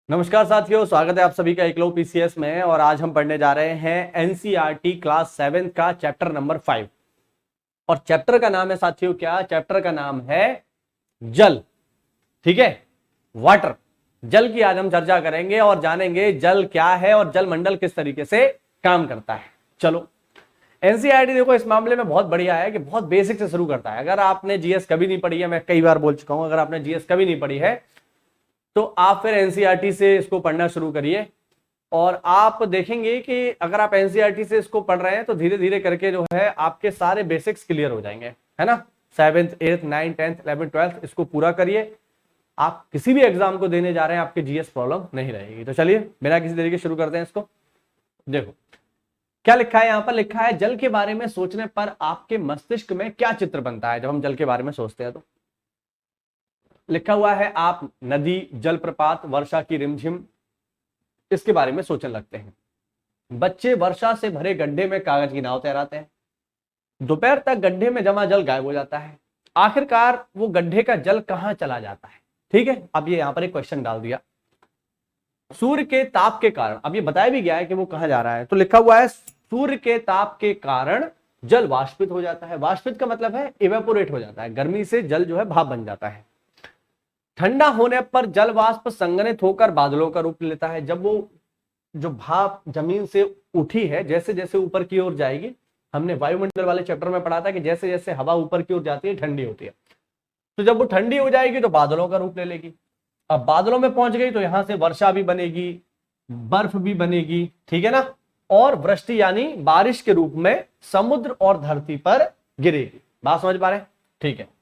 नमस्कार साथियों, स्वागत है आप सभी का एकलव्य पीसीएस में। और आज हम पढ़ने जा रहे हैं एनसीईआरटी क्लास 7 का चैप्टर नंबर 5। और चैप्टर का नाम है साथियों क्या? चैप्टर का नाम है जल। ठीक है, वाटर। जल की आज हम चर्चा करेंगे और जानेंगे जल क्या है और जल मंडल किस तरीके से काम करता है। चलो, एनसीईआरटी देखो इस मामले में बहुत बढ़िया है कि बहुत बेसिक से शुरू करता है। अगर आपने जीएस कभी नहीं पढ़ी है, मैं कई बार बोल चुका हूं, अगर आपने जीएस कभी नहीं पढ़ी है तो आप फिर एनसीईआरटी से इसको पढ़ना शुरू करिए। और आप देखेंगे कि अगर आप एनसीईआरटी से इसको पढ़ रहे हैं तो धीरे धीरे करके जो है आपके सारे बेसिक्स क्लियर हो जाएंगे, है ना। 7th 8th 9th 10th 11th 12th इसको पूरा करिए। आप किसी भी एग्जाम को देने जा रहे हैं, आपके जीएस प्रॉब्लम नहीं रहेगी। तो चलिए बिना किसी तरीके शुरू करते हैं इसको। देखो क्या लिखा है, यहां पर लिखा है जल के बारे में सोचने पर आपके मस्तिष्क में क्या चित्र बनता है। जब हम जल के बारे में सोचते हैं तो लिखा हुआ है आप नदी, जलप्रपात, वर्षा की रिमझिम, इसके बारे में सोचने लगते हैं। बच्चे वर्षा से भरे गड्ढे में कागज की नाव तैराते हैं। दोपहर तक गड्ढे में जमा जल गायब हो जाता है। आखिरकार वो गड्ढे का जल कहां चला जाता है? ठीक है, अब ये यहां पर एक क्वेश्चन डाल दिया। सूर्य के ताप के कारण, अब ये बताया भी गया है कि वो कहां जा रहा है, तो लिखा हुआ है सूर्य के ताप के कारण जल वाष्पित हो जाता है। वाष्पित का मतलब है इवेपोरेट हो जाता है, गर्मी से जल जो है भाप बन जाता है। ठंडा होने पर जल वाष्प संघनित होकर बादलों का रूप लेता है। जब वो जो भाप जमीन से उठी है, जैसे जैसे ऊपर की ओर जाएगी, हमने वायुमंडल वाले चैप्टर में पढ़ा था कि जैसे जैसे हवा ऊपर की ओर जाती है ठंडी होती है, तो जब वो ठंडी हो जाएगी तो बादलों का रूप ले लेगी। अब बादलों में पहुंच गई तो यहां से वर्षा भी बनेगी, बर्फ भी बनेगी, ठीक है ना। और वृष्टि यानी बारिश के रूप में समुद्र और धरती पर गिरेगी। बात समझ पा रहे हैं? ठीक है।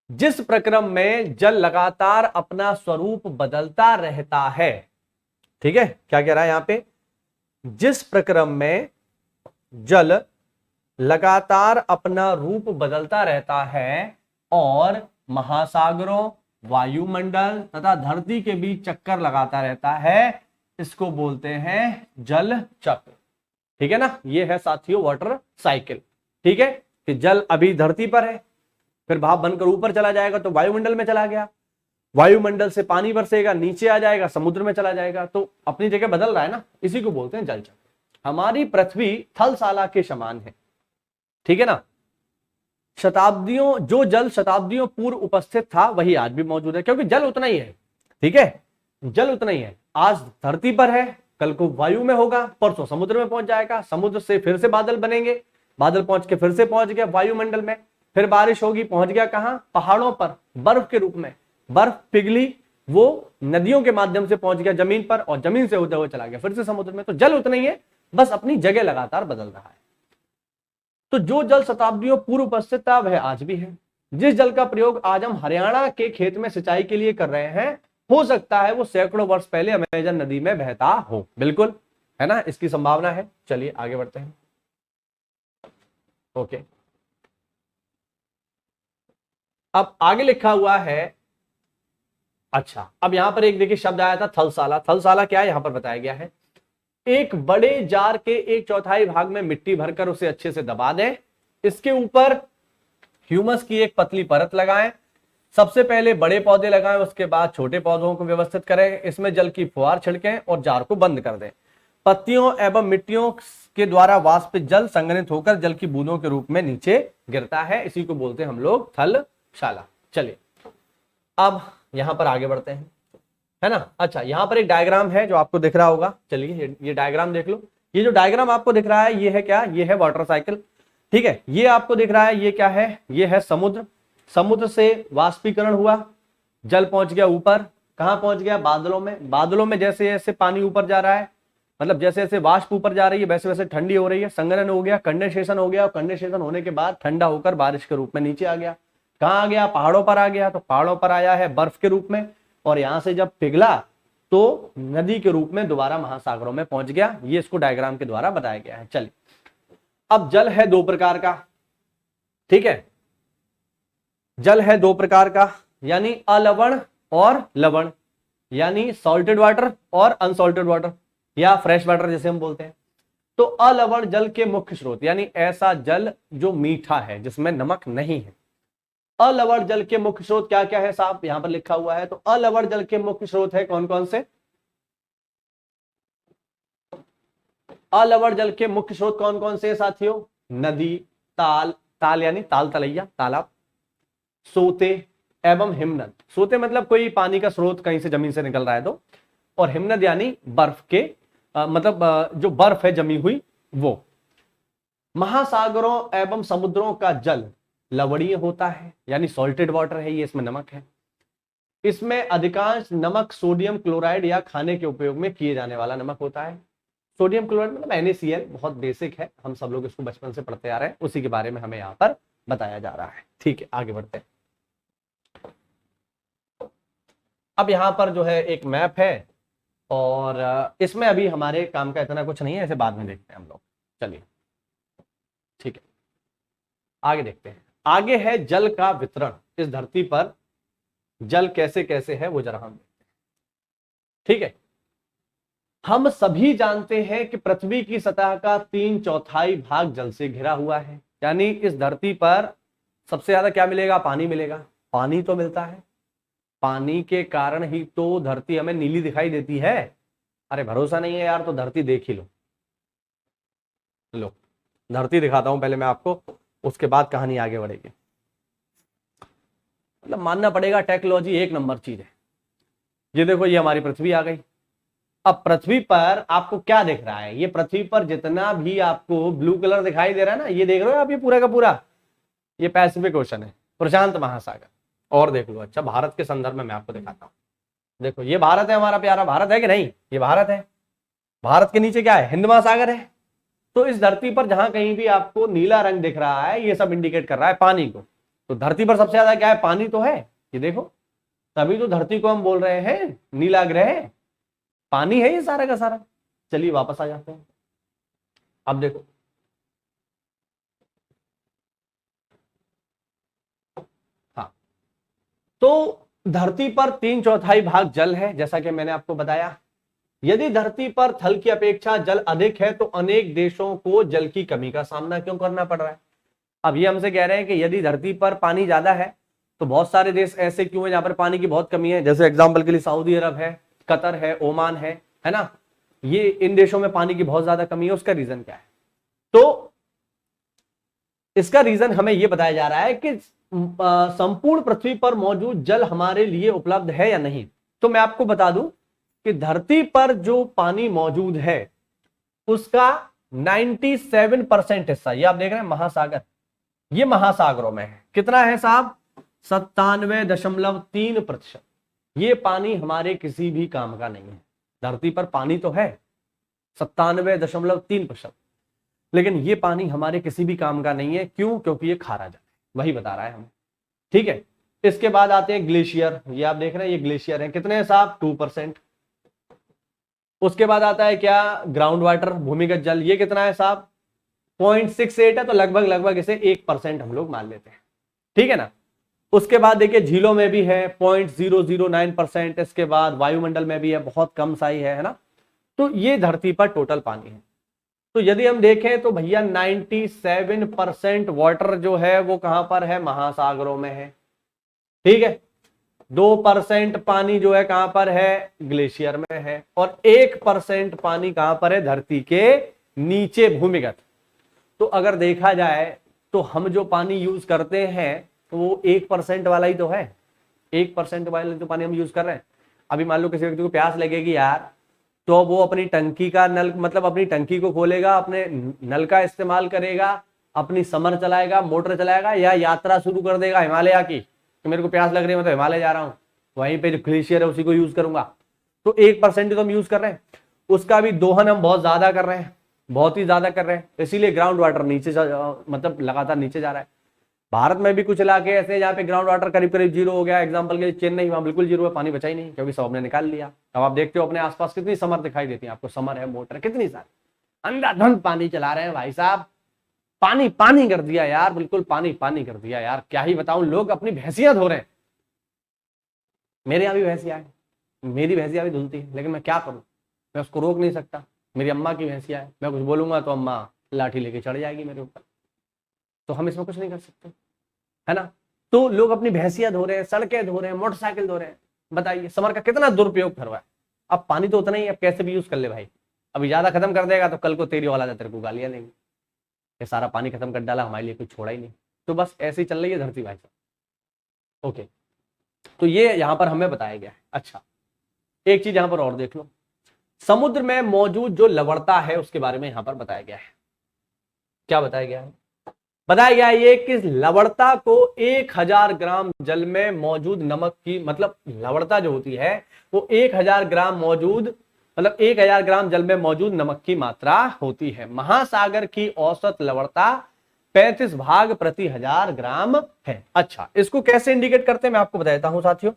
जिस प्रक्रम में जल लगातार अपना स्वरूप बदलता रहता है, ठीक है, क्या कह रहा है यहां पे? जिस प्रक्रम में जल लगातार अपना रूप बदलता रहता है और महासागरों, वायुमंडल तथा धरती के बीच चक्कर लगाता रहता है, इसको बोलते हैं जल चक्र। ठीक है ना, ये है साथियों वाटर साइकिल। ठीक है, कि जल अभी धरती पर है, फिर भाप बनकर ऊपर चला जाएगा तो वायुमंडल में चला गया, वायुमंडल से पानी बरसेगा, नीचे आ जाएगा, समुद्र में चला जाएगा, तो अपनी जगह बदल रहा है ना, इसी को बोलते हैं जल चक्र। हमारी पृथ्वी थलशाला के समान है, ठीक है ना। शताब्दियों, जो जल शताब्दियों पूर्व उपस्थित था वही आज भी मौजूद है, क्योंकि जल उतना ही है। ठीक है, जल उतना ही है। आज धरती पर है, कल को वायु में होगा, परसों समुद्र में पहुंच जाएगा, समुद्र से फिर से बादल बनेंगे, बादल पहुंच के फिर से पहुंच गया वायुमंडल में, फिर बारिश होगी, पहुंच गया कहां? पहाड़ों पर, बर्फ के रूप में, बर्फ पिघली, वो नदियों के माध्यम से पहुंच गया जमीन पर, और जमीन से होते हुए चला गया फिर से समुद्र में। तो जल उतना ही है, बस अपनी जगह लगातार बदल रहा है। तो जो जल शताब्दियों पूर्व उपस्थित था वह आज भी है। जिस जल का प्रयोग आज हम हरियाणा के खेत में सिंचाई के लिए कर रहे हैं, हो सकता है वो सैकड़ों वर्ष पहले अमेजन नदी में बहता हो। बिल्कुल, है ना, इसकी संभावना है। चलिए आगे बढ़ते हैं। ओके, अब आगे लिखा हुआ है, अच्छा, अब यहां पर एक देखिए शब्द आया था थलशाला। थलशाला क्या है यहां पर बताया गया है? एक बड़े जार के 1/4 भाग में मिट्टी भरकर उसे अच्छे से दबा दें, इसके ऊपर ह्यूमस की एक पतली परत लगाएं। सबसे पहले बड़े पौधे लगाएं, उसके बाद छोटे पौधों को व्यवस्थित करें। इसमें जल की फुहार छिड़कें और जार को बंद कर दें। पत्तियों एवं मिट्टियों के द्वारा वाष्पित जल संघनित होकर जल की बूंदों के रूप में नीचे गिरता है, इसी को बोलते हैं हम लोग थलशाला। चलिए अब यहां पर आगे बढ़ते हैं, है ना। अच्छा, यहां पर एक डायग्राम है जो आपको दिख रहा होगा। चलिए ये डायग्राम देख लो। ये जो डायग्राम आपको दिख रहा है ये है क्या? ये है वाटर साइकिल। ठीक है, ये आपको दिख रहा है, ये क्या है? ये है समुद्र। समुद्र से वाष्पीकरण हुआ, जल पहुंच गया ऊपर, कहां पहुंच गया? बादलों में। बादलों में जैसे जैसे पानी ऊपर जा रहा है, मतलब जैसे जैसे वाष्प ऊपर जा रही है वैसे वैसे ठंडी हो रही है, संघनन हो गया, कंडेंसेशन हो गया, और कंडेंसेशन होने के बाद ठंडा होकर बारिश के रूप में नीचे आ गया। कहां आ गया? पहाड़ों पर आ गया। तो पहाड़ों पर आया है बर्फ के रूप में, और यहां से जब पिघला तो नदी के रूप में दोबारा महासागरों में पहुंच गया। ये इसको डायग्राम के द्वारा बताया गया है। चलिए, अब जल है दो प्रकार का। ठीक है, जल है दो प्रकार का, यानी अलवण और लवण, यानी सॉल्टेड वाटर और अनसॉल्टेड वाटर, या फ्रेश वाटर जैसे हम बोलते हैं। तो अलवण जल के मुख्य स्रोत, यानी ऐसा जल जो मीठा है, जिसमें नमक नहीं है, अलवण जल के मुख्य स्रोत क्या क्या है साहब, यहां पर लिखा हुआ है। तो अलवण जल के मुख्य स्रोत है कौन कौन से, अलवण जल के मुख्य स्रोत कौन कौन से साथियों, नदी, ताल, ताल यानी ताल तलैया तालाब, सोते एवं हिमनद। सोते मतलब कोई पानी का स्रोत कहीं से जमीन से निकल रहा है तो, और हिमनद यानी बर्फ के जो बर्फ है जमी हुई वो। महासागरों एवं समुद्रों का जल लवणीय होता है यानी सॉल्टेड वाटर है, ये इसमें नमक है। इसमें अधिकांश नमक सोडियम क्लोराइड या खाने के उपयोग में किए जाने वाला नमक होता है। सोडियम क्लोराइड मतलब NaCl, बहुत बेसिक है, हम सब लोग इसको बचपन से पढ़ते आ रहे हैं, उसी के बारे में हमें यहाँ पर बताया जा रहा है। ठीक है, आगे बढ़ते हैं। अब यहाँ पर जो है एक मैप है, और इसमें अभी हमारे काम का इतना कुछ नहीं है, ऐसे बाद में देखते हैं हम लोग। चलिए ठीक है, आगे देखते हैं। आगे है जल का वितरण, इस धरती पर जल कैसे कैसे है वो जरा हम देखते हैं। ठीक है, हम सभी जानते हैं कि पृथ्वी की सतह का 3/4 भाग जल से घिरा हुआ है, यानी इस धरती पर सबसे ज्यादा क्या मिलेगा, पानी मिलेगा। पानी तो मिलता है, पानी के कारण ही तो धरती हमें नीली दिखाई देती है। अरे भरोसा नहीं है यार तो धरती देख ही लो। लो धरती दिखाता हूं पहले मैं आपको, उसके बाद कहानी आगे बढ़ेगी। मतलब मानना पड़ेगा टेक्नोलॉजी एक नंबर चीज है। ये देखो, ये हमारी पृथ्वी आ गई। अब पृथ्वी पर आपको क्या दिख रहा है, ये पृथ्वी पर जितना भी आपको ब्लू कलर दिखाई दे रहा है ना, ये देख रहे हो आप, ये पूरा का पूरा ये पैसिफिक ओशन है, प्रशांत महासागर। और देख लो, अच्छा भारत के संदर्भ में मैं आपको दिखाता हूं। देखो ये भारत है, हमारा प्यारा भारत है कि नहीं, ये भारत है। भारत के नीचे क्या है, हिंद महासागर है। तो इस धरती पर जहां कहीं भी आपको नीला रंग दिख रहा है, ये सब इंडिकेट कर रहा है पानी को। तो धरती पर सबसे ज्यादा क्या है, पानी तो है। ये देखो, तभी तो धरती को हम बोल रहे हैं नीला ग्रह, पानी है ये सारा का सारा। चलिए वापस आ जाते हैं। अब देखो, हाँ, तो धरती पर 3/4 भाग जल है, जैसा कि मैंने आपको बताया। यदि धरती पर थल की अपेक्षा जल अधिक है तो अनेक देशों को जल की कमी का सामना क्यों करना पड़ रहा है। अब ये हमसे कह रहे हैं कि यदि धरती पर पानी ज्यादा है तो बहुत सारे देश ऐसे क्यों है जहां पर पानी की बहुत कमी है। जैसे एग्जांपल के लिए सऊदी अरब है, कतर है, ओमान है ना। ये इन देशों में पानी की बहुत ज्यादा कमी है। उसका रीजन क्या है, तो इसका रीजन हमें यह बताया जा रहा है कि संपूर्ण पृथ्वी पर मौजूद जल हमारे लिए उपलब्ध है या नहीं। तो मैं आपको बता दूं कि धरती पर जो पानी मौजूद है उसका 97% हिस्सा, ये आप देख रहे हैं महासागर, ये महासागरों में है। कितना है साहब, 97.3%। ये पानी हमारे किसी भी काम का नहीं है। धरती पर पानी तो है 97.3%, लेकिन ये पानी हमारे किसी भी काम का नहीं है। क्यों, क्योंकि ये खारा जल है, वही बता रहा है हमें। ठीक है, इसके बाद आते हैं ग्लेशियर। ये आप देख रहे हैं, ये ग्लेशियर है, कितने हैं साहब, 2%। उसके बाद आता है क्या, ग्राउंड वाटर, भूमिगत जल, ये कितना है साहब, 0.68 है। तो लगभग लगभग इसे 1% हम लोग मान लेते हैं। ठीक है ना। उसके बाद देखिए झीलों में भी है 0.009%। इसके बाद वायुमंडल में भी है, बहुत कम सा ही है ना। तो ये धरती पर टोटल पानी है। तो यदि हम देखें तो भैया 97% वाटर जो है वो कहां पर है, महासागरों में है। ठीक है, 2% पानी जो है कहां पर है, ग्लेशियर में है। और 1% पानी कहां पर है, धरती के नीचे भूमिगत। तो अगर देखा जाए तो हम जो पानी यूज करते हैं तो वो 1% वाला ही तो है। 1% वाला तो पानी हम यूज कर रहे हैं। अभी मान लो किसी व्यक्ति को प्यास लगेगी यार, तो वो अपनी टंकी का नल, मतलब अपनी टंकी को खोलेगा, अपने नल का इस्तेमाल करेगा, अपनी समर चलाएगा, मोटर चलाएगा, या यात्रा शुरू कर देगा हिमालय की कि मेरे को प्यास लग रही है मैं तो हिमालय जा रहा हूं, वहीं पे जो ग्लेशियर है उसी को यूज करूंगा। तो 1% तो हम यूज कर रहे हैं, उसका भी दोहन हम बहुत ज्यादा कर रहे हैं, बहुत ही ज्यादा कर रहे हैं। इसीलिए ग्राउंड वाटर नीचे मतलब लगातार नीचे जा रहा है। भारत में भी कुछ इलाके ऐसे हैं जहाँ पे ग्राउंड वाटर करीब करीब जीरो हो गया। एग्जांपल के लिए चेन्नई, वहां बिल्कुल जीरो है, पानी बचा ही नहीं क्योंकि सब ने निकाल लिया। अब आप देखते हो अपने आसपास कितनी समर दिखाई देती है आपको, समर है, मोटर, कितनी सारी अंधाधुंध पानी चला रहे हैं भाई साहब। पानी पानी कर दिया यार, बिल्कुल पानी पानी कर दिया यार, क्या ही बताऊं। लोग अपनी भैंसियां धो रहे हैं। मेरे यहाँ भी भैंसियां है, मेरी भैंसियां भी धुलती है, लेकिन मैं क्या करूं, मैं उसको रोक नहीं सकता। मेरी अम्मा की भैंसियां है, मैं कुछ बोलूंगा तो अम्मा लाठी लेके चढ़ जाएगी मेरे ऊपर। तो हम इसमें कुछ नहीं कर सकते, है ना। तो लोग अपनी भैंसियां धो रहे हैं, सड़कें धो रहे हैं, मोटरसाइकिल धो रहे हैं। बताइए समर का कितना दुरुपयोग कर रहा है। अब पानी तो उतना ही, अब कैसे भी यूज कर ले भाई। अभी ज्यादा खत्म कर देगा तो कल को तेरी औलाद तेरे को गालियां देंगे, ये सारा पानी खत्म कर डाला, हमारे लिए कुछ छोड़ा ही नहीं। तो बस ऐसे ही चल रही है धरती भाई साहब। ओके, तो ये यहां पर हमें बताया गया है। अच्छा, एक चीज यहां पर और देख लो, समुद्र में मौजूद जो लवणता है उसके बारे में यहां पर बताया गया है। क्या बताया गया है? बताया गया है ये कि लवणता को 1000 ग्राम जल में मौजूद नमक की, मतलब लवणता जो होती है वो 1000 ग्राम मौजूद, मतलब 1000 ग्राम जल में मौजूद नमक की मात्रा होती है। महासागर की औसत लवणता 35 भाग प्रति 1000 ग्राम है। अच्छा, इसको कैसे इंडिकेट करते हैं मैं आपको बताता हूं साथियों।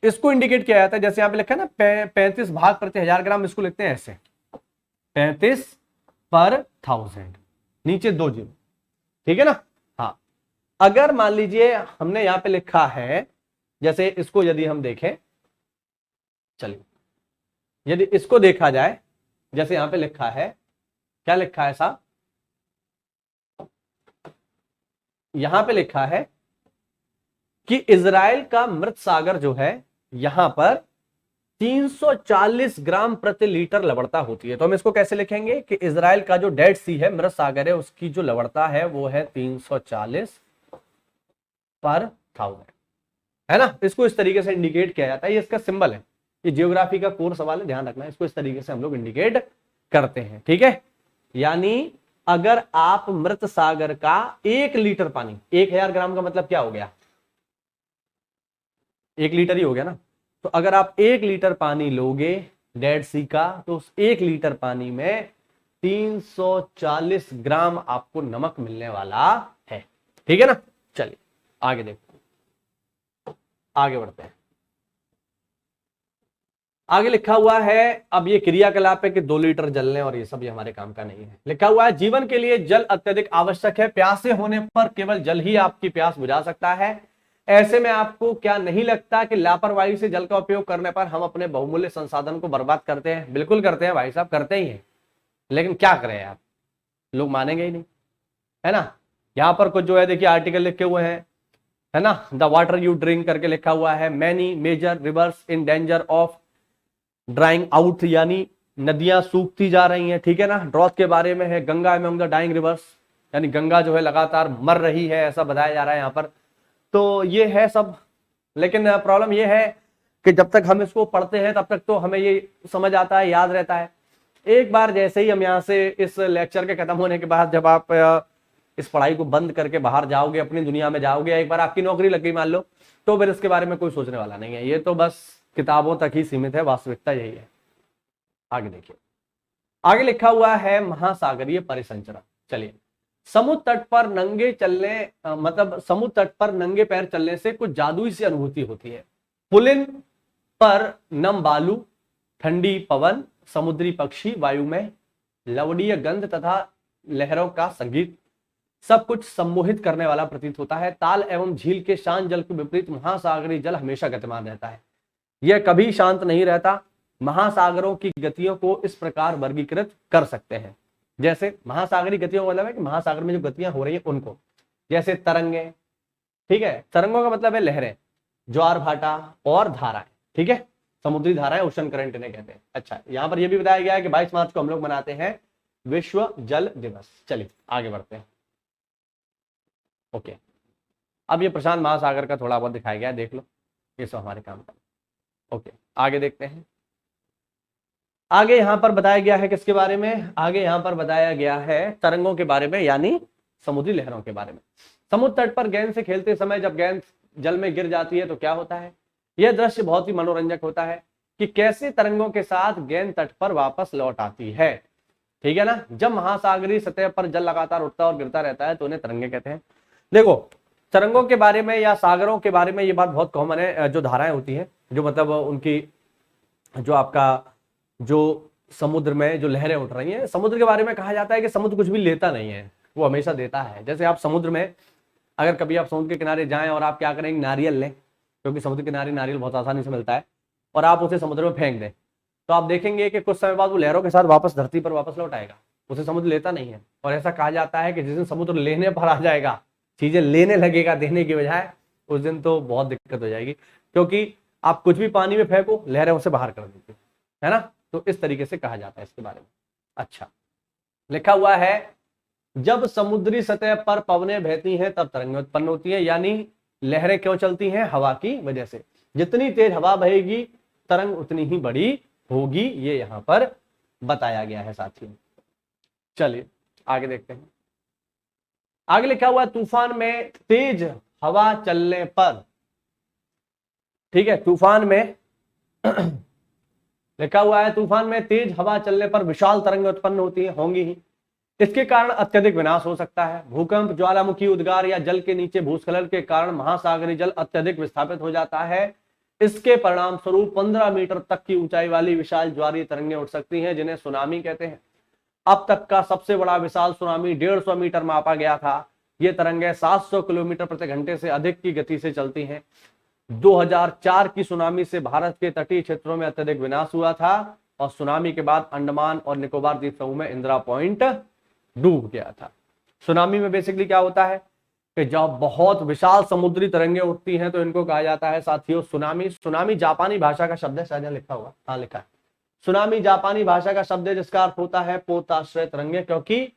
इसको इंडिकेट किया जाता है, जैसे यहां पे लिखा है ना 35 भाग प्रति 1000 ग्राम, इसको लिखते हैं ऐसे 35 पर 1000, नीचे 2 जीरो, ठीक है ना। हाँ, अगर मान लीजिए हमने यहां पे लिखा है, जैसे इसको यदि हम देखें, चलिए यदि इसको देखा जाए, जैसे यहां पे लिखा है, क्या लिखा है साहब, यहां पे लिखा है कि इजराइल का मृत सागर जो है यहां पर 340 ग्राम प्रति लीटर लवणता होती है। तो हम इसको कैसे लिखेंगे कि इजराइल का जो डेड सी है, मृत सागर है, उसकी जो लवणता है वो है 340 पर 1000, है ना। इसको इस तरीके से इंडिकेट किया जाता है, ये इसका सिंबल है। ये जियोग्राफी का कोर सवाल है, ध्यान रखना, इसको इस तरीके से हम लोग इंडिकेट करते हैं, ठीक है। यानी अगर आप मृत सागर का 1 लीटर पानी, 1000 ग्राम का मतलब क्या हो गया, 1 लीटर ही हो गया ना। तो अगर आप 1 लीटर पानी लोगे डेड सी का, तो उस 1 लीटर पानी में 340 ग्राम आपको नमक मिलने वाला है, ठीक है ना। चलिए आगे देखो, आगे बढ़ते हैं। आगे लिखा हुआ है, अब ये क्रियाकलाप है कि 2 लीटर जल लें और ये सब, ये हमारे काम का नहीं है। लिखा हुआ है जीवन के लिए जल अत्यधिक आवश्यक है, प्यासे होने पर केवल जल ही आपकी प्यास बुझा सकता है। ऐसे में आपको क्या नहीं लगता कि लापरवाही से जल का उपयोग करने पर हम अपने बहुमूल्य संसाधन को बर्बाद करते हैं? बिल्कुल करते हैं भाई साहब, करते ही हैं, लेकिन क्या करें यार, लोग मानेंगे ही नहीं, है ना। यहां पर कुछ जो है देखिए आर्टिकल लिखे हुए हैं, है ना, द वाटर यू ड्रिंक करके लिखा हुआ है, many major rivers in danger of drying out, यानी नदियां सूखती जा रही हैं, ठीक है ना। ड्रॉथ के बारे में है, Ganga among the dying rivers, यानी गंगा जो है लगातार मर रही है, ऐसा बताया जा रहा है यहाँ पर। तो ये है सब, लेकिन प्रॉब्लम ये है कि जब तक हम इसको पढ़ते हैं तब तक तो हमें ये समझ आता है, याद रहता है। एक बार जैसे ही हम यहाँ से इस लेक्चर के खत्म होने के बाद जब आप इस पढ़ाई को बंद करके बाहर जाओगे, अपनी दुनिया में जाओगे, एक बार आपकी नौकरी लग गई मान लो, तो फिर इसके बारे में कोई सोचने वाला नहीं है। ये तो बस किताबों तक ही सीमित है, वास्तविकता यही है। आगे देखिए, आगे लिखा हुआ है महासागरीय परिसंचरण। चलिए, समुद्र तट पर नंगे चलने मतलब समुद्र तट पर नंगे पैर चलने से कुछ जादुई सी अनुभूति होती है। पुलिन पर नम बालू, ठंडी पवन, समुद्री पक्षी, वायु में लवणीय गंध तथा लहरों का संगीत, सब कुछ सम्मोहित करने वाला प्रतीत होता है। ताल एवं झील के शांत जल के विपरीत महासागरीय जल हमेशा गतिमान रहता है, यह कभी शांत नहीं रहता। महासागरों की गतियों को इस प्रकार वर्गीकृत कर सकते हैं, जैसे महासागरीय गतियों का मतलब है कि महासागर में जो गतियां हो रही है उनको, जैसे तरंगे, ठीक है, तरंगों का मतलब है लहरें, ज्वार भाटा और धाराएं, ठीक है, समुद्री धाराएं, ओशन करंट इन्हें कहते हैं। अच्छा, यहां पर यह भी बताया गया है कि 22 मार्च को हम लोग मनाते हैं विश्व जल दिवस। चलिए आगे बढ़ते हैं। ओके, अब ये प्रशांत महासागर का थोड़ा बहुत दिखाया गया है, देख लो, ये सब हमारे काम का। ओके, आगे देखते हैं। आगे यहां पर बताया गया है किसके बारे में, आगे यहां पर बताया गया है तरंगों के बारे में, यानी समुद्री लहरों के बारे में। समुद्र तट पर गेंद से खेलते समय जब गेंद जल में गिर जाती है तो क्या होता है। यह दृश्य बहुत ही मनोरंजक होता है कि कैसे तरंगों के साथ गेंद तट पर वापस लौट आती है, ठीक है ना। जब महासागरीय सतह पर जल लगातार उठता और गिरता रहता है तो उन्हें तरंगे कहते हैं। देखो, तरंगों के बारे में या सागरों के बारे में ये बात बहुत कॉमन है, जो धाराएं होती हैं, जो मतलब उनकी जो आपका जो समुद्र में जो लहरें उठ रही हैं, समुद्र के बारे में कहा जाता है कि समुद्र कुछ भी लेता नहीं है, वो हमेशा देता है। जैसे आप समुद्र में अगर कभी आप समुद्र के किनारे जाएं और आप क्या करें, नारियल लें, क्योंकि समुद्र के किनारे नारियल बहुत आसानी से मिलता है, और आप उसे समुद्र में फेंक दें, तो आप देखेंगे कि कुछ समय बाद वो लहरों के साथ वापस धरती पर वापस लौट आएगा, उसे समुद्र लेता नहीं है। और ऐसा कहा जाता है कि जिस दिन समुद्र लेने पर आ जाएगा, चीजें लेने लगेगा देने की बजाय, उस दिन तो बहुत दिक्कत हो जाएगी, क्योंकि आप कुछ भी पानी में फेंको लहरें उसे बाहर कर देती है ना। तो इस तरीके से कहा जाता है इसके बारे में। अच्छा, लिखा हुआ है जब समुद्री सतह पर पवनें बहती हैं तब तरंगें उत्पन्न होती हैं, यानी लहरें क्यों चलती हैं? हवा की वजह से। जितनी तेज हवा बहेगी तरंग उतनी ही बड़ी होगी, ये यहां पर बताया गया है साथियों। चलिए आगे देखते हैं। आगे लिखा हुआ है तूफान में तेज हवा चलने पर, ठीक है, तूफान में लिखा हुआ है तूफान में तेज हवा चलने पर विशाल तरंगें उत्पन्न होती है, होंगी ही। इसके कारण अत्यधिक विनाश हो सकता है। भूकंप, ज्वालामुखी उद्गार या जल के नीचे भूस्खलन के कारण महासागरीय जल अत्यधिक विस्थापित हो जाता है। इसके परिणाम स्वरूप 15 मीटर तक की ऊंचाई वाली विशाल ज्वारीय तरंगें उठ सकती हैं, जिन्हें सुनामी कहते हैं। अब तक का सबसे बड़ा विशाल सुनामी 150 मीटर मापा गया था। ये तरंगें 700 किलोमीटर प्रति घंटे से अधिक की गति से चलती हैं। 2004 की सुनामी से भारत के तटीय क्षेत्रों में अत्यधिक विनाश हुआ था और सुनामी के बाद अंडमान और निकोबार द्वीप समूह में इंदिरा पॉइंट डूब गया था। सुनामी में बेसिकली क्या होता है कि जब बहुत विशाल समुद्री तरंगें उठती हैं तो इनको कहा जाता है साथियों सुनामी। सुनामी जापानी भाषा का शब्द है, शायद लिखा होगा, हाँ लिखा है। सुनामी जापानी भाषा का शब्द है जिसका अर्थ होता है पोताश्रय तरंगे, क्योंकि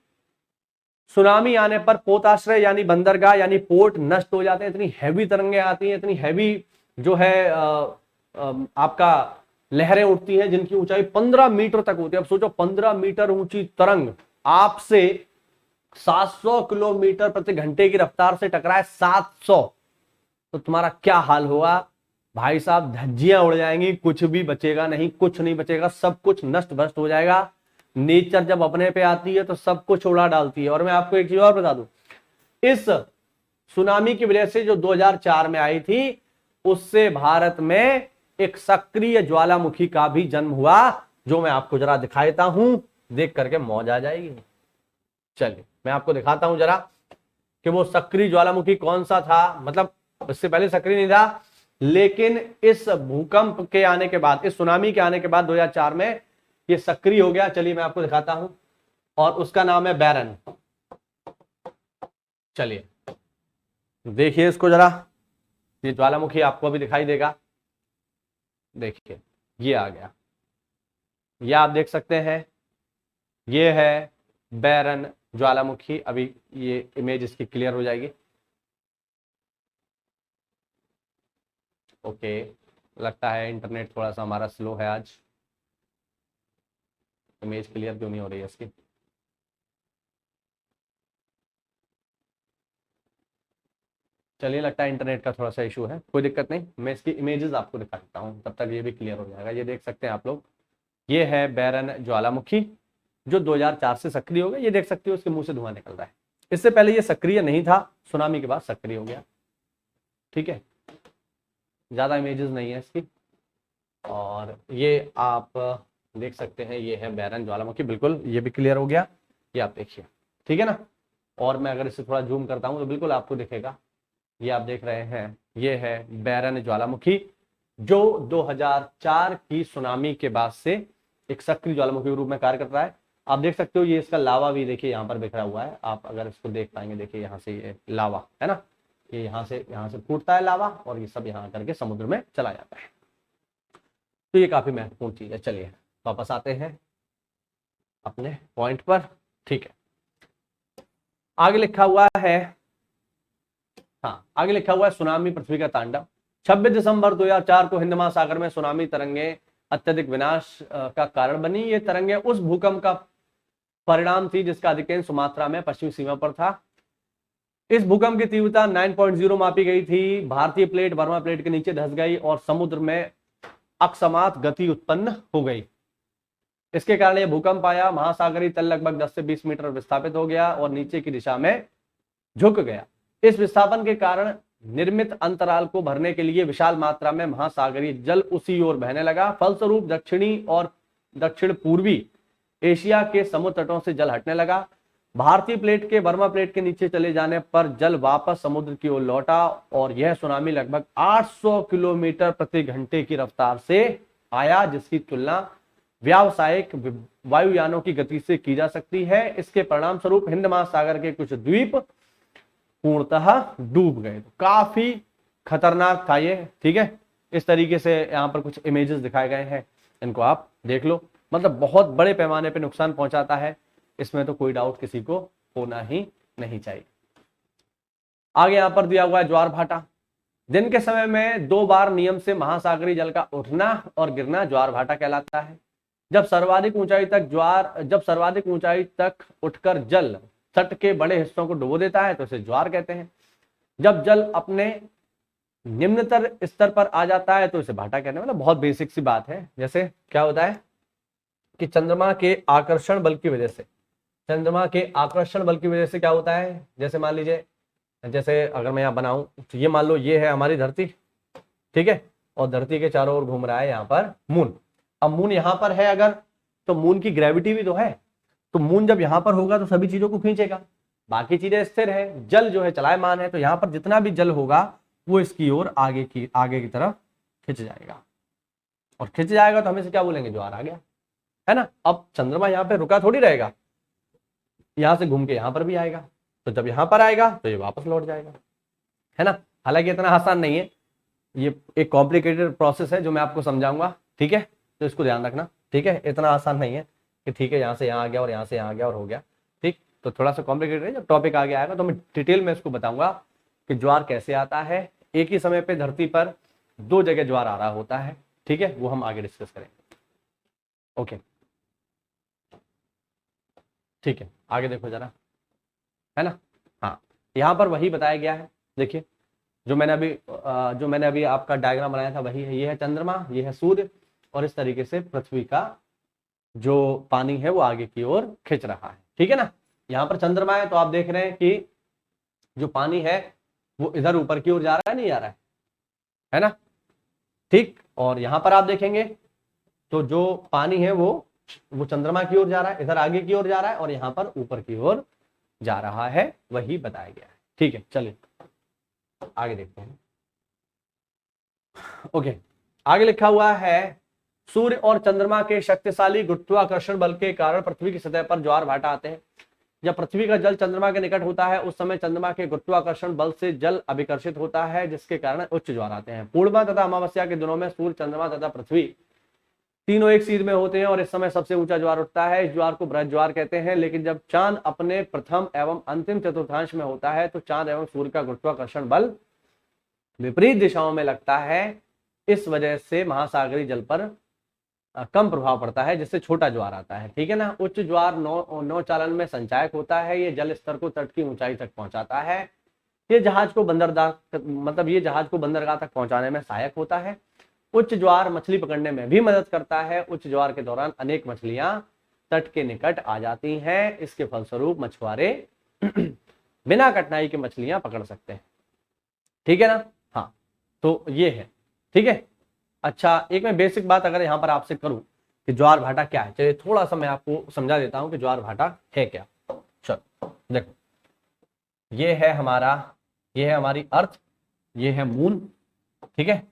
सुनामी आने पर पोताश्रय यानी बंदरगाह यानी पोर्ट नष्ट हो जाते हैं। इतनी हैवी तरंगे आती हैं, इतनी हैवी जो है आपका लहरें उठती हैं जिनकी ऊंचाई 15 मीटर तक होती है। अब सोचो 15 मीटर ऊंची तरंग आपसे 700 किलोमीटर प्रति घंटे की रफ्तार से टकराए, 700, तो तुम्हारा क्या हाल होगा भाई साहब? धज्जियां उड़ जाएंगी, कुछ भी बचेगा नहीं, कुछ नहीं बचेगा, सब कुछ नष्ट भ्रष्ट हो जाएगा। नेचर जब अपने पे आती है तो सब कुछ उड़ा डालती है। और मैं आपको एक चीज और बता दूं, इस सुनामी की वजह से जो 2004 में आई थी, उससे भारत में एक सक्रिय ज्वालामुखी का भी जन्म हुआ, जो मैं आपको जरा दिखाता हूं, देख करके मौज आ जाएगी। चलिए मैं आपको दिखाता हूं जरा कि वो सक्रिय ज्वालामुखी कौन सा था। मतलब इससे पहले सक्रिय नहीं था, लेकिन इस भूकंप के आने के बाद, इस सुनामी के आने के बाद 2004 में ये सक्रिय हो गया। चलिए मैं आपको दिखाता हूं, और उसका नाम है बैरन। चलिए देखिए इसको जरा, ये ज्वालामुखी आपको अभी दिखाई देगा। देखिए ये आ गया, ये आप देख सकते हैं, ये है बैरन ज्वालामुखी। अभी ये इमेज इसकी क्लियर हो जाएगी। ओके, लगता है इंटरनेट थोड़ा सा हमारा स्लो है आज, इमेज क्लियर क्यों नहीं हो रही है इसकी? चलिए लगता है इंटरनेट का थोड़ा सा इशू है, कोई दिक्कत नहीं, मैं इसकी इमेजेस आपको दिखा देता हूँ, तब तक ये भी क्लियर हो जाएगा। ये देख सकते हैं आप लोग, ये है बैरन ज्वालामुखी जो 2004 से सक्रिय हो गया। ये देख सकते हो उसके मुंह से धुआं निकल रहा है। इससे पहले ये सक्रिय नहीं था, सुनामी के बाद सक्रिय हो गया। ठीक है, ज्यादा इमेजेस नहीं है इसकी। और ये आप देख सकते हैं, ये है बैरन ज्वालामुखी, बिल्कुल ये भी क्लियर हो गया, ये आप देखिए, ठीक है ना। और मैं अगर इसे थोड़ा जूम करता हूं तो बिल्कुल आपको दिखेगा, ये आप देख रहे हैं, ये है बैरन ज्वालामुखी जो 2004 की सुनामी के बाद से एक सक्रिय ज्वालामुखी के रूप में कार्य कर रहा है। आप देख सकते हो ये इसका लावा भी देखिए यहाँ पर बिखरा हुआ है, आप अगर इसको देख पाएंगे, देखिए यहाँ से ये लावा है ना, ये यहाँ से फूटता है लावा और ये सब यहाँ करके समुद्र में चला जाता है। तो ये काफी महत्वपूर्ण चीज है। चलिए वापस आते हैं अपने पॉइंट पर। ठीक है, आगे लिखा हुआ है, हाँ आगे लिखा हुआ है सुनामी पृथ्वी का तांडव। 26 दिसंबर 2004 को हिंद महासागर में सुनामी तरंगे अत्यधिक विनाश का कारण बनी। ये तरंगे उस भूकंप का परिणाम थी जिसका अधिकांश सुमात्रा में पश्चिमी सीमा पर था। इस भूकंप की तीव्रता 9.0 मापी गई थी। भारतीय प्लेट बर्मा प्लेट के नीचे धंस गई और समुद्र में अकस्मात गति उत्पन्न हो गई। इसके कारण यह भूकंप आया। महासागरीय तल लगभग 10 से 20 मीटर विस्थापित हो गया और नीचे की दिशा में झुक गया। इस विस्थापन के कारण निर्मित अंतराल को भरने के लिए विशाल मात्रा में महासागरीय जल उसी ओर बहने लगा। फलस्वरूप दक्षिणी और दक्षिण पूर्वी एशिया के समुद्र तटों से जल हटने लगा। भारतीय प्लेट के बर्मा प्लेट के नीचे चले जाने पर जल वापस समुद्र की ओर लौटा और यह सुनामी लगभग 800 किलोमीटर प्रति घंटे की रफ्तार से आया, जिसकी तुलना व्यावसायिक वायुयानों की गति से की जा सकती है। इसके परिणाम स्वरूप हिंद महासागर के कुछ द्वीप पूर्णतः डूब गए। तो काफी खतरनाक था ये, ठीक है। इस तरीके से यहाँ पर कुछ इमेजेस दिखाए गए हैं, इनको आप देख लो। मतलब बहुत बड़े पैमाने पे नुकसान पहुंचाता है, इसमें तो कोई डाउट किसी को होना ही नहीं चाहिए। आगे यहाँ पर दिया हुआ है ज्वार भाटा। दिन के समय में 2 बार नियम से महासागरीय जल का उठना और गिरना ज्वार भाटा कहलाता है। जब सर्वाधिक ऊंचाई तक उठकर जल तट के बड़े हिस्सों को डुबो देता है तो इसे ज्वार कहते हैं। जब जल अपने निम्नतर स्तर पर आ जाता है तो इसे भाटा कहते हैं। मतलब बहुत बेसिक सी बात है। जैसे क्या होता है कि चंद्रमा के आकर्षण बल की वजह से क्या होता है, जैसे मान लीजिए, जैसे अगर मैं यहाँ बनाऊं तो ये मान लो ये है हमारी धरती, ठीक है, और धरती के चारों ओर घूम रहा है यहाँ पर मून। अब मून यहाँ पर है अगर, तो मून की ग्रेविटी भी तो है, तो मून जब यहाँ पर होगा तो सभी चीजों को खींचेगा, बाकी चीजें स्थिर है, जल जो है चलायमान है, तो यहाँ पर जितना भी जल होगा वो इसकी ओर आगे की तरफ खिंच जाएगा, और खिंच जाएगा तो हम इसे क्या बोलेंगे, ज्वार आ गया, है ना। अब चंद्रमा यहाँ पे रुका थोड़ी रहेगा, यहाँ से घूम के यहाँ पर भी आएगा, तो जब यहाँ पर आएगा तो ये वापस लौट जाएगा, है ना। हालांकि इतना आसान नहीं है, ये एक कॉम्प्लिकेटेड प्रोसेस है जो मैं आपको समझाऊंगा, ठीक है, तो इसको ध्यान रखना, ठीक है। इतना आसान नहीं है कि ठीक है यहाँ से यहाँ आ गया और यहाँ से यहाँ आ गया और हो गया, ठीक। तो थोड़ा सा कॉम्प्लिकेटेड है, जब टॉपिक आगे आएगा तो मैं डिटेल में इसको बताऊंगा कि ज्वार कैसे आता है। एक ही समय पे धरती पर 2 जगह ज्वार आ रहा होता है, ठीक है, वो हम आगे डिस्कस करेंगे। ओके, ठीक है, आगे देखो जरा, है ना। हाँ, यहाँ पर वही बताया गया है, देखिए जो मैंने अभी आपका डायग्राम बनाया था वही है। ये है चंद्रमा, ये है सूर्य, और इस तरीके से पृथ्वी का जो पानी है वो आगे की ओर खिंच रहा है, ठीक है ना। यहाँ पर चंद्रमा है तो आप देख रहे हैं कि जो पानी है वो इधर ऊपर की ओर जा रहा है, नहीं जा रहा है ना, ठीक। और यहाँ पर आप देखेंगे तो जो पानी है वो चंद्रमा की ओर जा रहा है, इधर आगे की ओर जा रहा है, और यहाँ पर ऊपर की ओर जा रहा है, वही बताया गया है, ठीक है। चलिए आगे देखते हैं। ओके, आगे लिखा हुआ है, सूर्य और चंद्रमा के शक्तिशाली गुरुत्वाकर्षण बल के कारण पृथ्वी की सतह पर ज्वार भाटा आते हैं। जब पृथ्वी का जल चंद्रमा के निकट होता है उस समय चंद्रमा के गुरुत्वाकर्षण बल से जल अभिकर्षित होता है, जिसके कारण उच्च ज्वार आते हैं। पूर्णिमा तथा अमावस्या के दिनों में सूर्य, चंद्रमा तथा पृथ्वी तीनों एक सीध में होते हैं और इस समय सबसे ऊंचा ज्वार उठता है। इस ज्वार को बृहद ज्वार कहते हैं। लेकिन जब चांद अपने प्रथम एवं अंतिम चतुर्थांश में होता है तो चांद एवं सूर्य का गुरुत्वाकर्षण बल विपरीत दिशाओं में लगता है। इस वजह से महासागरीय जल पर कम प्रभाव पड़ता है, जिससे छोटा ज्वार आता है, ठीक है ना। उच्च ज्वार नौ चालन में संचायक होता है। ये जल स्तर को तट की ऊंचाई तक पहुंचाता है। ये जहाज को बंदरगाह तक पहुंचाने में सहायक होता है। उच्च ज्वार मछली पकड़ने में भी मदद करता है। उच्च ज्वार के दौरान अनेक मछलियां तट के निकट आ जाती हैं। इसके फलस्वरूप मछुआरे बिना कठिनाई के मछलियां पकड़ सकते हैं, ठीक है ना। हाँ, तो ये है, ठीक है। अच्छा, एक मैं बेसिक बात अगर यहाँ पर आपसे करूं कि ज्वार भाटा क्या है, चलिए थोड़ा सा मैं आपको समझा देता हूं कि ज्वार भाटा है क्या। चलो देखो, ये है हमारी अर्थ, ये है मून, ठीक है।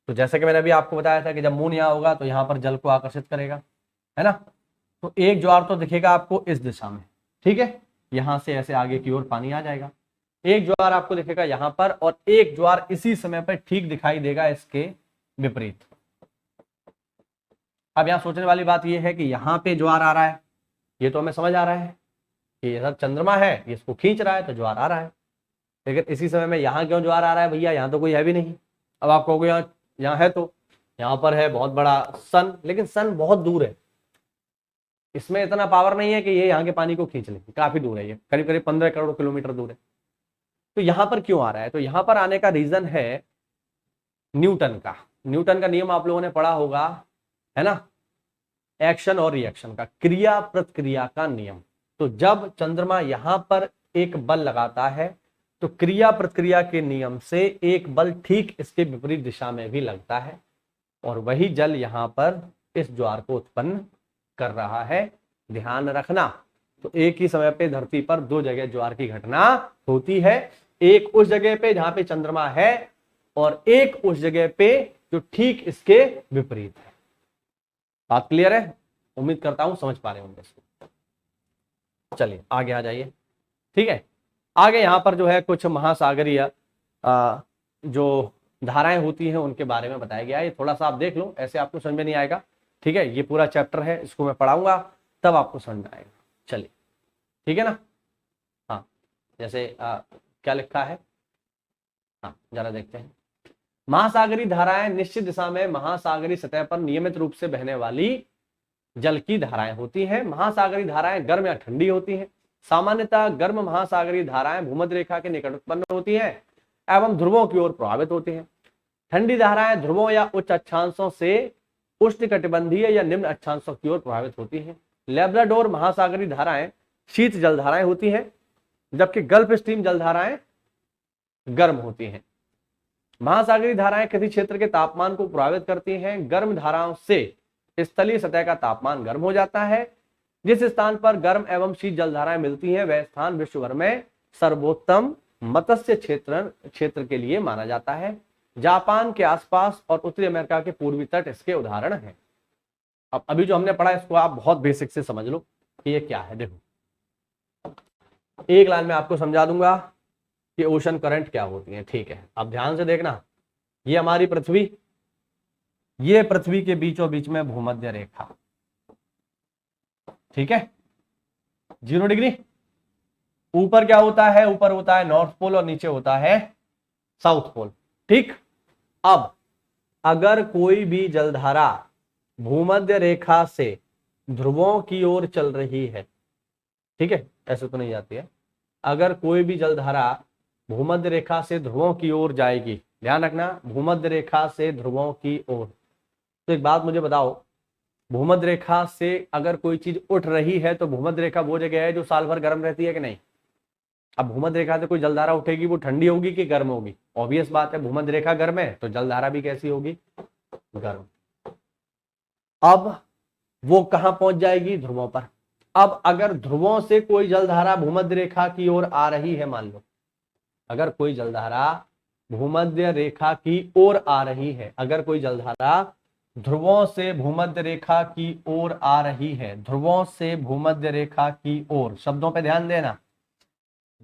तो जैसे कि मैंने अभी आपको बताया था कि जब मून यहाँ होगा तो यहाँ पर जल को आकर्षित करेगा, है ना। तो एक ज्वार तो दिखेगा आपको इस दिशा में, ठीक है, यहां से ऐसे आगे की ओर पानी आ जाएगा। एक ज्वार आपको दिखेगा यहाँ पर, और एक ज्वार इसी समय पर ठीक दिखाई देगा इसके विपरीत। अब यहाँ सोचने वाली बात यह है कि यहाँ पे ज्वार आ रहा है, ये तो हमें समझ आ रहा है कि ये सब चंद्रमा है, ये इसको खींच रहा है तो ज्वार आ रहा है। लेकिन इसी समय में यहाँ क्यों ज्वार आ रहा है भैया, यहाँ तो कोई है भी नहीं। अब आप कहोगे यहाँ है, तो यहाँ पर है बहुत बड़ा सन, लेकिन सन बहुत दूर है, इसमें इतना पावर नहीं है कि ये यहाँ के पानी को खींच ले, काफी दूर है, ये करीब करीब 15 करोड़ किलोमीटर दूर है। तो यहाँ पर क्यों आ रहा है, तो यहाँ पर आने का रीजन है न्यूटन का नियम आप लोगों ने पढ़ा होगा, है ना, एक्शन और रिएक्शन का, क्रिया प्रतिक्रिया का नियम। तो जब चंद्रमा यहाँ पर एक बल लगाता है तो क्रिया प्रतिक्रिया के नियम से एक बल ठीक इसके विपरीत दिशा में भी लगता है, और वही जल यहाँ पर इस ज्वार को उत्पन्न कर रहा है। ध्यान रखना, तो एक ही समय पे धरती पर 2 जगह ज्वार की घटना होती है, एक उस जगह पे जहां पे चंद्रमा है, और एक उस जगह पे जो ठीक इसके विपरीत है। बात क्लियर है, उम्मीद करता हूं समझ पा रहे होंगे इसको। चलिए आगे आ जाइए, ठीक है। आगे यहाँ पर जो है कुछ महासागरीय जो धाराएं होती हैं उनके बारे में बताया गया है। ये थोड़ा सा आप देख लो, ऐसे आपको समझ में नहीं आएगा, ठीक है। ये पूरा चैप्टर है, इसको मैं पढ़ाऊंगा तब आपको समझ में आएगा। चलिए, ठीक है ना। हाँ, जैसे क्या लिखा है, हाँ जरा देखते हैं। महासागरीय धाराएं निश्चित दिशा में महासागरीय सतह पर नियमित रूप से बहने वाली जल की धाराएं होती हैं। महासागरीय धाराएं गर्म या ठंडी होती हैं। सामान्यतः गर्म महासागरीय धाराएं भूमध्य रेखा के निकट उत्पन्न होती हैं एवं ध्रुवों की ओर प्रभावित होती हैं। ठंडी धाराएं ध्रुवों या उच्च अक्षांशों से उष्णकटिबंधीय या निम्न अक्षांशों की ओर प्रभावित होती हैं। लैब्राडोर महासागरीय धाराएं शीत जल धाराएं होती हैं, जबकि गल्फ स्ट्रीम जल धाराएं गर्म होती हैं। महासागरीय धाराएं किसी क्षेत्र के तापमान को प्रभावित करती हैं। गर्म धाराओं से स्थलीय सतह का तापमान गर्म हो जाता है। जिस स्थान पर गर्म एवं शीत जल धाराएं मिलती हैं वह स्थान विश्व भर में सर्वोत्तम मत्स्य क्षेत्र के लिए माना जाता है। जापान के आसपास और उत्तरी अमेरिका के पूर्वी तट इसके उदाहरण हैं। अब अभी जो हमने पढ़ा इसको आप बहुत बेसिक से समझ लो कि ये क्या है। देखो, एक लाइन में आपको समझा दूंगा कि ओशन करंट क्या होती है, ठीक है। अब ध्यान से देखना, ये हमारी पृथ्वी, ये पृथ्वी के बीचों बीच में भूमध्य रेखा, ठीक है, 0 डिग्री। ऊपर क्या होता है, ऊपर होता है नॉर्थ पोल और नीचे होता है साउथ पोल, ठीक। अब अगर कोई भी जलधारा भूमध्य रेखा से ध्रुवों की ओर चल रही है, ठीक है, ऐसे तो नहीं जाती है। अगर कोई भी जलधारा भूमध्य रेखा से ध्रुवों की ओर जाएगी, ध्यान रखना, भूमध्य रेखा से ध्रुवों की ओर। तो एक बात मुझे बताओ, भूमध्य रेखा से अगर कोई चीज उठ रही है तो भूमध्य रेखा वो जगह है जो साल भर गर्म रहती है कि नहीं। अब भूमध्य रेखा से कोई जलधारा उठेगी, वो ठंडी होगी कि गर्म होगी? ऑब्वियस बात है, भूमध्य रेखा गर्म है तो जलधारा भी कैसी होगी, गर्म। अब वो कहां पहुंच जाएगी, ध्रुवों पर। अब अगर ध्रुवों से कोई जलधारा भूमध्य रेखा की ओर आ रही है, मान लो अगर कोई जलधारा भूमध्य रेखा की ओर आ रही है, अगर कोई जलधारा ध्रुवों से भूमध्य रेखा की ओर आ रही है, ध्रुवों से भूमध्य रेखा की ओर, शब्दों पे ध्यान देना,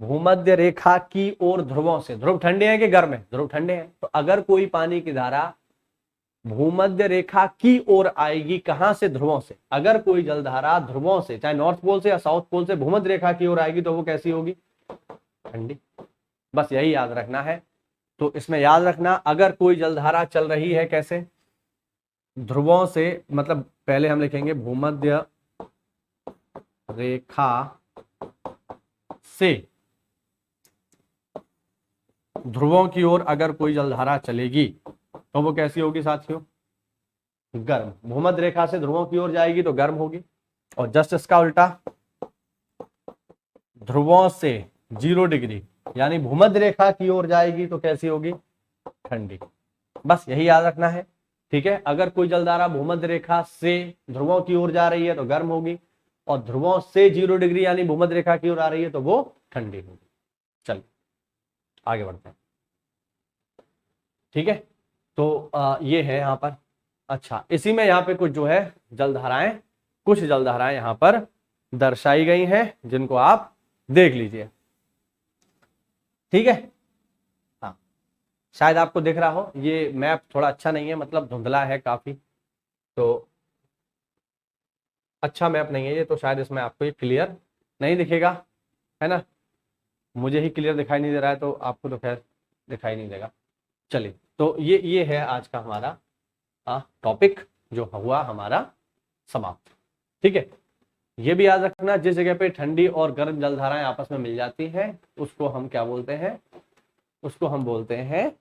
भूमध्य रेखा की ओर ध्रुवों से। ध्रुव ठंडे हैं कि गर्म है, ध्रुव ठंडे हैं। तो अगर कोई पानी की धारा भूमध्य रेखा की ओर आएगी, कहां से, ध्रुवों से। अगर कोई जलधारा ध्रुवों से, चाहे नॉर्थ पोल से या साउथ पोल से भूमध्य रेखा की ओर आएगी तो वो कैसी होगी, ठंडी। बस यही याद रखना है। तो इसमें याद रखना, अगर कोई जलधारा चल रही है कैसे, ध्रुवों से, मतलब पहले हम लिखेंगे भूमध्य रेखा से ध्रुवों की ओर अगर कोई जलधारा चलेगी तो वो कैसी होगी साथियों, गर्म। भूमध्य रेखा से ध्रुवों की ओर जाएगी तो गर्म होगी। और जस्ट इसका उल्टा, ध्रुवों से 0 डिग्री यानी भूमध्य रेखा की ओर जाएगी तो कैसी होगी, ठंडी। बस यही याद रखना है, ठीक है। अगर कोई जलधारा भूमध्य रेखा से ध्रुवों की ओर जा रही है तो गर्म होगी, और ध्रुवों से 0 डिग्री यानी भूमध्य रेखा की ओर आ रही है तो वो ठंडी होगी। चलिए आगे बढ़ते हैं, ठीक है। तो ये है यहाँ पर। अच्छा, इसी में यहाँ पे कुछ जो है जलधाराएं, कुछ जलधाराएं यहाँ पर दर्शाई गई हैं जिनको आप देख लीजिए, ठीक है। हाँ, शायद आपको दिख रहा हो, ये मैप थोड़ा अच्छा नहीं है, मतलब धुंधला है काफी, तो अच्छा मैप नहीं है ये, तो शायद इसमें आपको ये क्लियर नहीं दिखेगा, है ना। मुझे ही क्लियर दिखाई नहीं दे रहा है तो आपको तो खैर दिखाई नहीं देगा। चलिए, तो ये है आज का हमारा टॉपिक जो हुआ हमारा समाप्त, ठीक है। ये भी याद रखना, जिस जगह पे ठंडी और गर्म जलधाराएं आपस में मिल जाती हैं उसको हम क्या बोलते हैं, उसको हम बोलते हैं,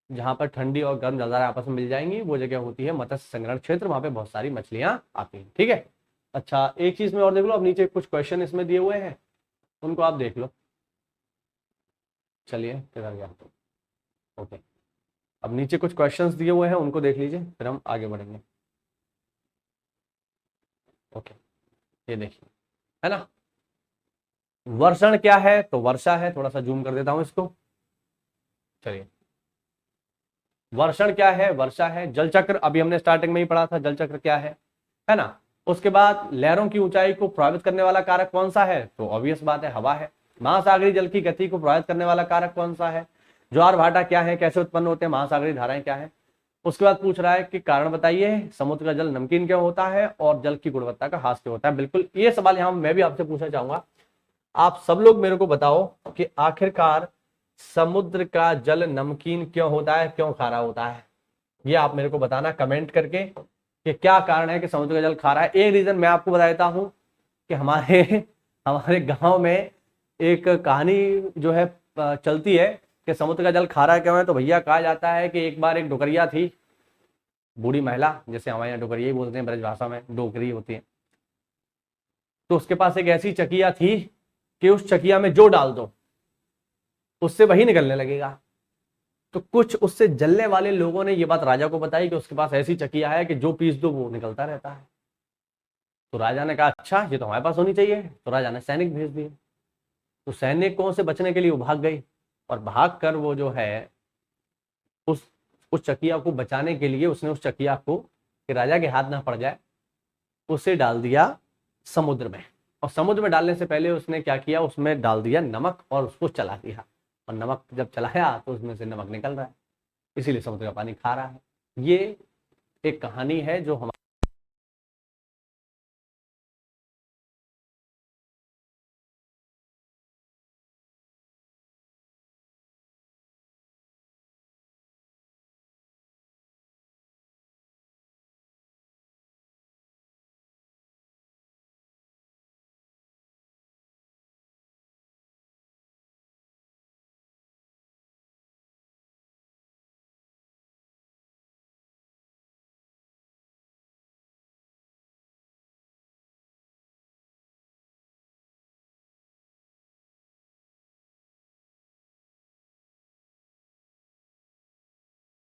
जहां पर ठंडी और गर्म जलधाराएं आपस में मिल जाएंगी वो जगह होती है मत्स्य संग्रहण क्षेत्र, वहां पे बहुत सारी मछलियां आती हैं, ठीक है। अच्छा, एक चीज में और देख लो, अब नीचे कुछ क्वेश्चन इसमें दिए हुए हैं, उनको आप देख लो। चलिए, किधर गया, ओके। अब नीचे कुछ क्वेश्चंस दिए हुए हैं, उनको देख लीजिए, फिर हम आगे बढ़ेंगे। ओके, ये देखिए, है ना। वर्षण क्या है, तो वर्षा है। थोड़ा सा जूम कर देता हूं इसको। चलिए, वर्षण क्या है, वर्षा है। जल चक्र अभी हमने स्टार्टिंग में ही पढ़ा था, जल चक्र क्या है ना। उसके बाद लहरों की ऊंचाई को प्रभावित करने वाला कारक कौन सा है, तो ऑब्वियस बात है हवा है। महासागरीय जल की गति को प्रभावित करने वाला कारक कौन सा है? ज्वार भाटा क्या है, कैसे उत्पन्न होते हैं, महासागरीय धाराएं क्या है। उसके बाद पूछ रहा है कि कारण बताइए, समुद्र का जल नमकीन क्यों होता है और जल की गुणवत्ता का ह्रास क्यों होता है। बिल्कुल ये सवाल यहाँ मैं भी आपसे पूछना चाहूंगा। आप सब लोग मेरे को बताओ कि आखिरकार समुद्र का जल नमकीन क्यों होता है, क्यों खारा होता है। ये आप मेरे को बताना कमेंट करके कि क्या कारण है कि समुद्र का जल खारा है। एक रीजन मैं आपको बता देता हूं कि हमारे हमारे गांव में एक कहानी जो है चलती है कि समुद्र का जल खारा क्यों है। तो भैया कहा जाता है कि एक बार एक डोकरिया थी, बूढ़ी महिला, जैसे हमारे यहाँ डोकरिया ही बोलते हैं, ब्रज भाषा में डोकरी होती है। तो उसके पास एक ऐसी चकिया थी कि उस चकिया में जो डाल दो उससे वही निकलने लगेगा। तो कुछ उससे जलने वाले लोगों ने ये बात राजा को बताई कि उसके पास ऐसी चकिया है कि जो पीस दो वो निकलता रहता है। तो राजा ने कहा अच्छा ये तो हमारे पास होनी चाहिए। तो राजा ने सैनिक भेज दिए। तो सैनिकों से बचने के लिए वो भाग गई और भाग कर वो जो है उस चकिया को बचाने के लिए उसने उस चकिया को कि राजा के हाथ ना पड़ जाए उसे डाल दिया समुद्र में। और समुद्र में डालने से पहले उसने क्या किया, उसमें डाल दिया नमक और उसको चला दिया। और नमक जब चलाया तो उसमें से नमक निकल रहा है, इसीलिए समुद्र का पानी खारा है। ये एक कहानी है जो हमारे